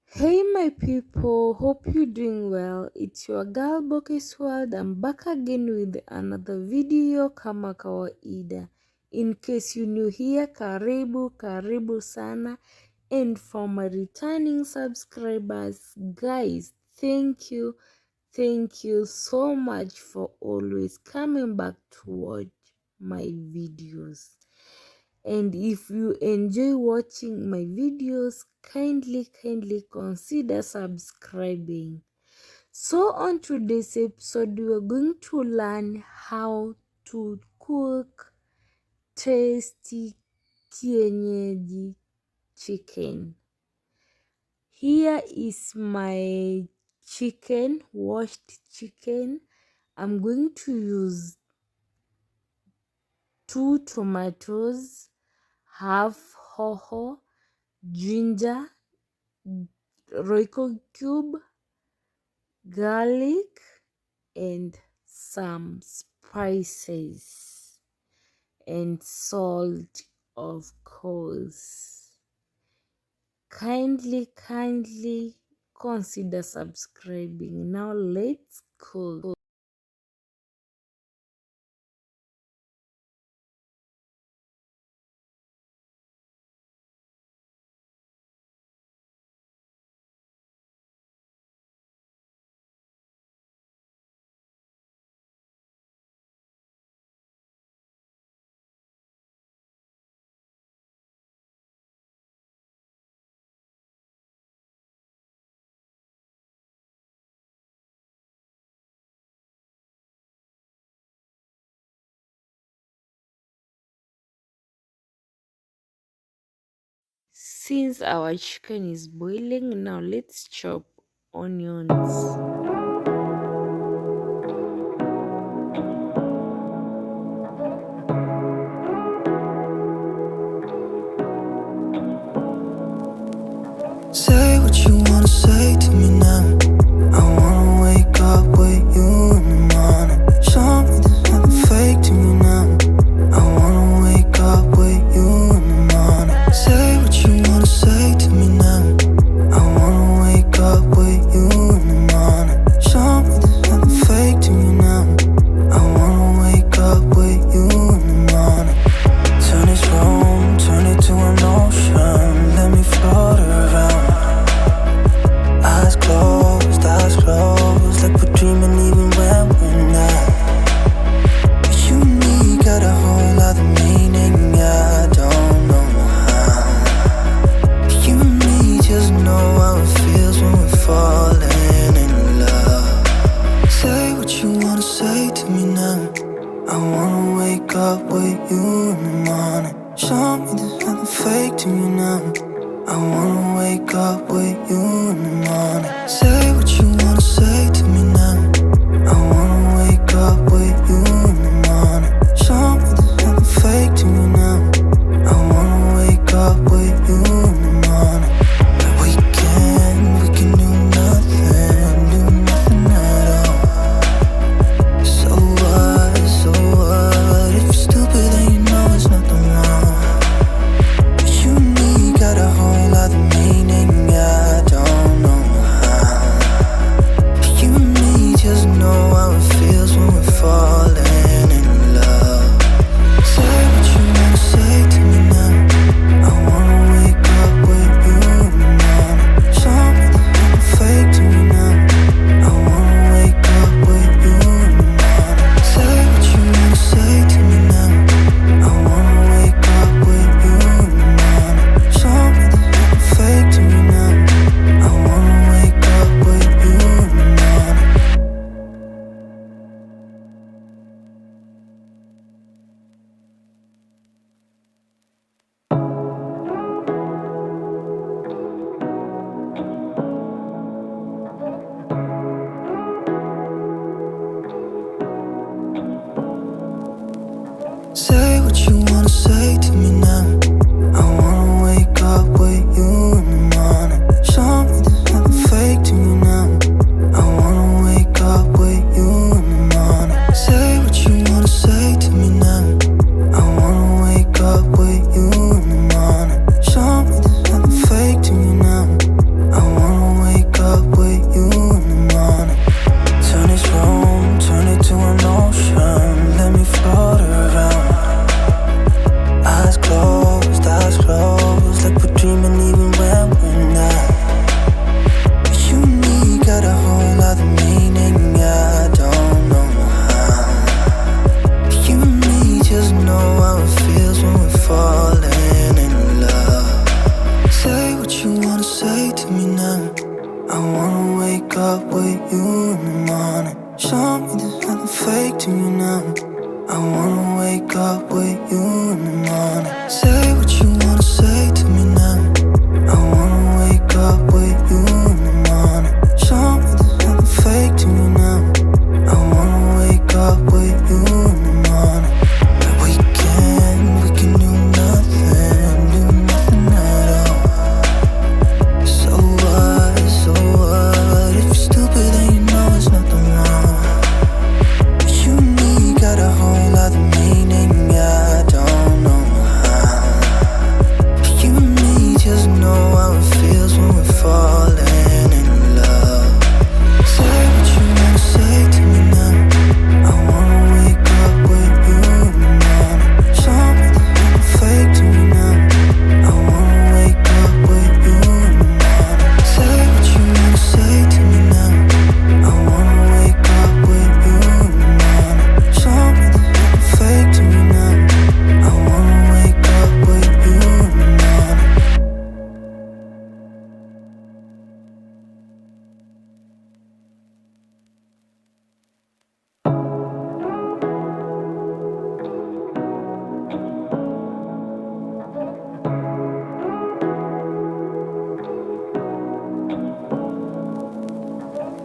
Hey my people, hope you're doing well. It's your girl BOKE'S. I'm back again with another video kama kawaida. In case you're new here, karibu sana. And for my returning subscribers, guys, thank you so much for always coming back to watch my videos. And if you enjoy watching my videos, kindly consider subscribing. So on today's episode, we are going to learn how to cook tasty kienyeji chicken. Here is my chicken, washed chicken. I'm going to use 2 tomatoes, half hoho, ginger, royco cube, garlic, and some spices and salt, of course. Kindly consider subscribing. Now let's cook. Since our chicken is boiling, now let's chop onions. Say what you wanna say to me now. I wanna wake up with you in the morning. Show me there's nothing fake to me now. I wanna wake up with you in the morning. Say what you wanna say to me now. I wanna wake up with you in the morning. Show me there's nothing fake to me now. I wanna wake up with you in the morning. Turn this room, turn it to an ocean. Let me float around. Eyes closed, like we're dreaming even when we're not. You and me got a whole other meaning, I don't know how. You and me just know how it feels when we're falling in love. Say what you wanna say to me now. I wanna wake up with you in the morning. Show me there's nothing fake to me now. I wanna wake up with you in the morning. Say what you wanna say to me now. I wanna wake up with you in the morning. Show me there's nothing fake to me now. I wanna wake up with you in the morning. We can do nothing at all. So what? If you're stupid then you know there's nothing wrong. You and me got a whole other meaning, I don't know how. Say what you wanna say to me now. I wanna wake up with you in the morning. Show me there's nothing fake to me now. I wanna wake up with you in the morning. Say what you wanna say to me now. I wanna wake up with you in the morning. Show me there's nothing fake to me now. I wanna wake up with you in the morning. Turn this room, turn it to an ocean. Let me float around. Eyes closed, like we're dreaming even when we're not. You and me got a whole other meaning, I don't know how. You and me just know how it feels when we're falling in love. Say what you wanna say to me now. I wanna wake up with you in the morning. Show me there's nothing fake to me now. I wanna wake up with you in the morning. Say what you wanna say to me now. I wanna wake up with you in the morning. Show me there's nothing fake to me now. I wanna wake up with you in the morning. We can do nothing at all. So what? If you're stupid then you know it's nothing wrong. You and me got a whole other meaning, I don't know how. You and me just know how it feels when we're falling in love. Say what you wanna say to me now. I wanna wake up with you in the morning. Show me there's nothing fake to me now. I wanna wake up with you in the morning. Say what you wanna say to me now. I wanna wake up with you in the morning. Show me there's nothing fake to me now. I wanna wake up with you in the morning.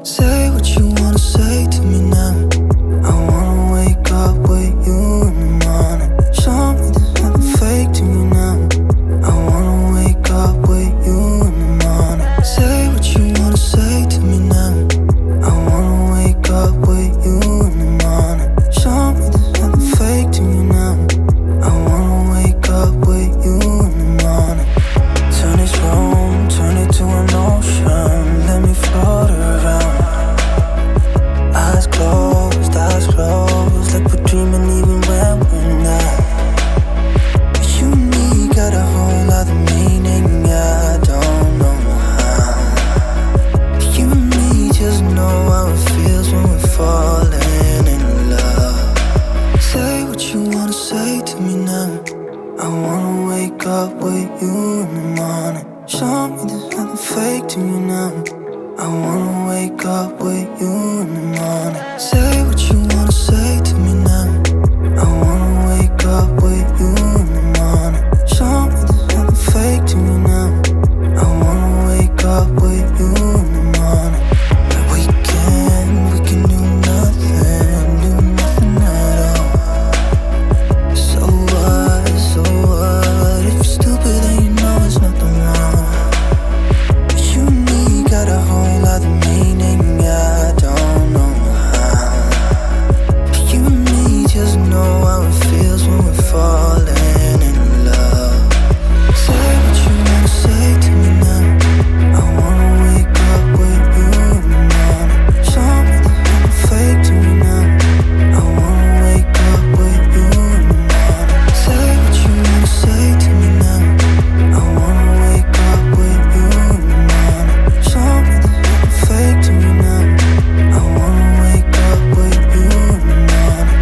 Say what you wanna say to me now. I wanna wake up with you in the morning. Show me there's nothing fake to me now. I wanna wake up with you in the morning. Say what you wanna say to me now. I wanna wake up with you in the morning. Show me there's nothing fake to me now. I wanna wake up with you in the morning. Turn this room, turn it to an ocean. Let me float around. Eyes closed, like we're dreaming even when we're not. You and me got a whole other meaning, I don't know how. You and me just know how it feels when we're falling in love. Say what you wanna say to me now. I wanna wake up with you in the morning. Show me there's nothing fake to me now. I wanna wake up with you in the morning. Say what you wanna say to me now. I wanna wake up with you in the morning. Show me there's nothing fake to me now. I wanna wake up with you in the morning. We can do nothing at all. So what? If you're stupid then you know it's nothing wrong. You and me got a whole other meaning, I don't know how. You and me just know how it feels when we're falling in love. Say what you wanna say to me now. I wanna wake up with you in the morning. Show me there's nothing fake to me now. I wanna wake up with you in the morning. Say what you wanna say to me now. I wanna wake up with you in the morning. Show me there's nothing fake to me now. I wanna wake up with you in the morning.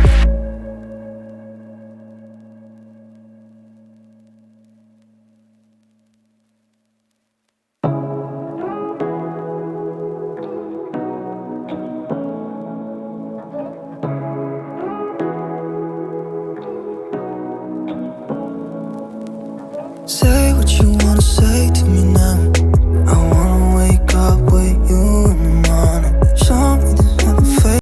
Say what you